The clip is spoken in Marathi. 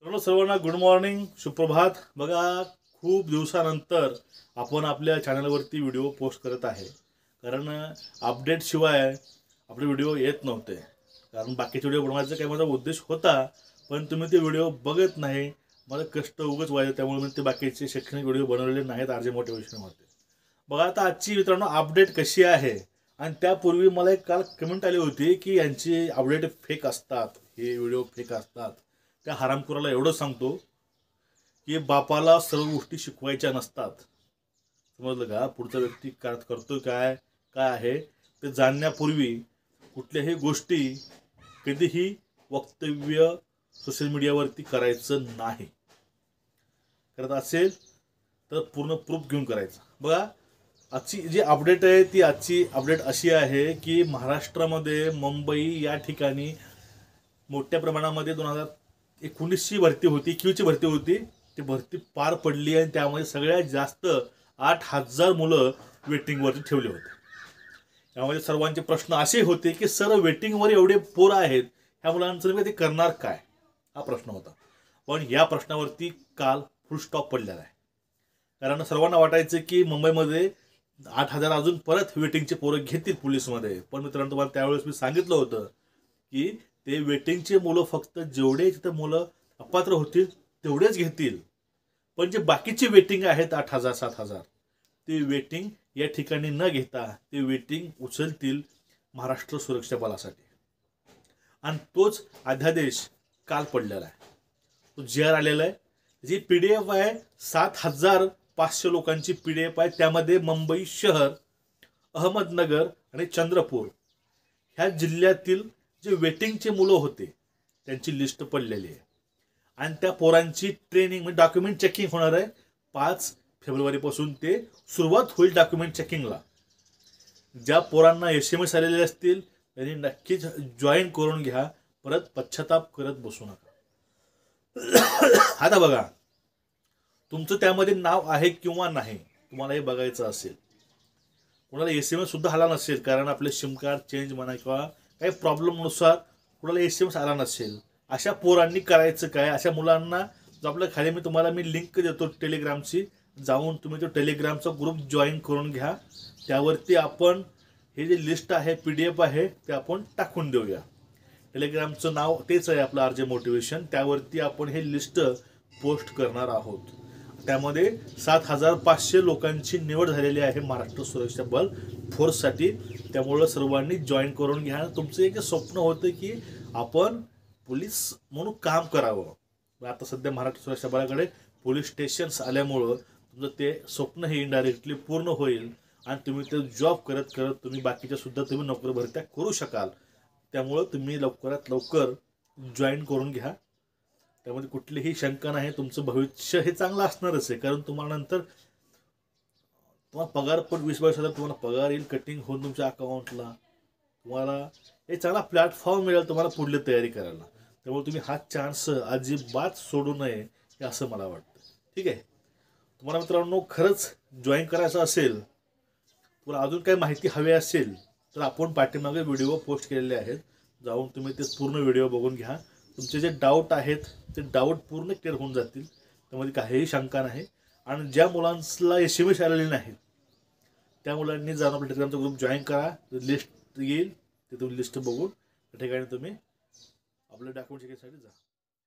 मित्रांनो सर्वांना गुड मॉर्निंग, सुप्रभात। बघा, खूप दिवसानंतर आपण आपल्या चॅनलवरती व्हिडिओ पोस्ट करत आहे, कारण अपडेट शिवाय आपले व्हिडिओ येत नव्हते। कारण बाकीचे व्हिडिओ बनवायचा काही माझा उद्देश होता, पण तुम्ही ते व्हिडिओ बघत नाही, मला कष्ट उगाच व्हायचे, त्यामुळे मी ते बाकीचे शैक्षणिक व्हिडिओ बनवलेले नाहीत आरजे मोटिवेशन मध्ये। बघा आता आजची मित्रांनो अपडेट कशी आहे, आणि त्यापूर्वी मला एक काल कमेंट आली होती की यांची अपडेट फेक असतात, हे व्हिडिओ फेक असतात। त्या हरामखोराला एवढं सांगतो की बापाला सर्व गोष्टी शिकवायच्या नसतात, समजलं का? पुढचा व्यक्ती करतो काय काय आहे ते जाणण्यापूर्वी कुठल्याही गोष्टी कधीही वक्तव्य सोशल मीडियावरती करायचं नाही। करत असेल तर पूर्ण प्रूफ घेऊन करायचं। बघा, आजची जी अपडेट आहे ती आजची अपडेट अशी आहे की महाराष्ट्रामध्ये मुंबई या ठिकाणी मोठ्या प्रमाणामध्ये 2019ची भरती होती, क्यूची भरती होती, ती भरती पार पडली आणि त्यामध्ये सगळ्यात जास्त 8,000 मुलं वेटिंगवरती ठेवले होते। त्यामध्ये सर्वांचे प्रश्न असे होते की सर वेटिंगवर एवढे पोरं आहेत, ह्या मुलांचं ते करणार काय, हा प्रश्न होता। पण या प्रश्नावरती काल फुल स्टॉप पडलेला आहे, कारण सर्वांना वाटायचं की मुंबईमध्ये 8,000 अजून परत वेटिंगचे पोरं घेतील पोलीसमध्ये। पण मित्रांनो, तुम्हाला त्यावेळेस मी सांगितलं होतं की ते वेटिंगचे मुलं फक्त जेवढे तिथे मुलं अपात्र होतील तेवढेच घेतील, पण जे बाकीचे वेटिंग आहेत 8,000 7,000 ते वेटिंग या ठिकाणी न घेता ते वेटिंग उचलतील महाराष्ट्र सुरक्षा बलासाठी। आणि तोच अध्यादेश काल पडलेला आहे, तो जी.आर आलेला आहे, जी PDF आहे 7,500 लोकांची PDF आहे। त्यामध्ये मुंबई शहर, अहमदनगर आणि चंद्रपूर ह्या जिल्ह्यातील जे वेटिंगचे मुलं होते त्यांची लिस्ट पडलेली आहे, आणि त्या पोरांची ट्रेनिंग म्हणजे डॉक्युमेंट चेकिंग होणार आहे। 5 फेब्रुवारीपासून ते सुरुवात होईल डॉक्युमेंट चेकिंगला। ज्या पोरांना SMS आलेले असतील त्यांनी नक्कीच जॉईन करून घ्या, परत पश्चाताप करत बसू नका। आता बघा, तुमचं त्यामध्ये नाव आहे किंवा नाही तुम्हाला हे बघायचं असेल, कोणाला SMS सुद्धा आला नसेल कारण आपले सिम कार्ड चेंज म्हणा किंवा काही प्रॉब्लेमनुसार कुणाला SMS आला नसेल, अशा पोरांनी करायचं काय? अशा मुलांना जो आपल्या खाली मी लिंक देतो टेलिग्रामची, जाऊन तुम्ही तो टेलिग्रामचा ग्रुप जॉईन करून घ्या। त्यावरती आपण हे जे लिस्ट आहे PDF आहे ते आपण टाकून देऊया। टेलिग्रामचं नाव तेच आहे आपलं आरजे मोटिवेशन, त्यावरती आपण हे लिस्ट पोस्ट करणार आहोत। त्यामध्ये 7,500 लोकांची निवड झालेली आहे महाराष्ट्र सुरक्षा बल फोर्ससाठी, त्यामुळे सर्वांनी जॉईन करून घ्या। तुमचं एक स्वप्न होतं की आपण पोलीस म्हणून काम करावं, आता सध्या महाराष्ट्र सुरक्षा बलाकडे पोलीस स्टेशन्स आल्यामुळं तुमचं ते स्वप्न हे इनडायरेक्टली पूर्ण होईल, आणि तुम्ही ते जॉब करत करत तुम्ही बाकीच्या सुद्धा तुम्ही नोकरी भरत्या करू शकाल। त्यामुळं तुम्ही लवकरात लवकर जॉईन करून घ्या, त्यामध्ये कुठलीही शंका नाही। तुमचं भविष्य हे चांगलं असणारच आहे, कारण तुम्हाला नंतर तुम्हाला पगार पण 20-22 हजार तुम्हाला पगार येईल, कटिंग होऊन तुमच्या अकाउंटला, तुम्हाला एक चांगला प्लॅटफॉर्म मिळेल तुम्हाला पुढली तयारी करायला। त्यामुळे तुम्ही हा चान्स अजिबात सोडू नये हे असं मला वाटतं। ठीक आहे, तुम्हाला मित्रांनो खरंच जॉईन करायचं असेल, तुम्हाला अजून काही माहिती हवी असेल तर आपण पाठीमागे व्हिडिओ पोस्ट केलेले आहेत, जाऊन तुम्ही ते पूर्ण व्हिडिओ बघून घ्या। तुमचे जे डाऊट आहेत ते डाऊट पूर्ण क्लिअर होऊन जातील, त्यामध्ये काहीही शंका नाही। आणि ज्या मुलांना SMS आलेले नाहीत त्या मुलांनी जाऊन आपल्या टेलिग्रामचा ग्रुप जॉईन करा, लिस्ट येईल ते तुम्ही लिस्ट बघून त्या ठिकाणी तुम्ही आपल्या डॉक्युमेंट चेकिंगसाठी जा।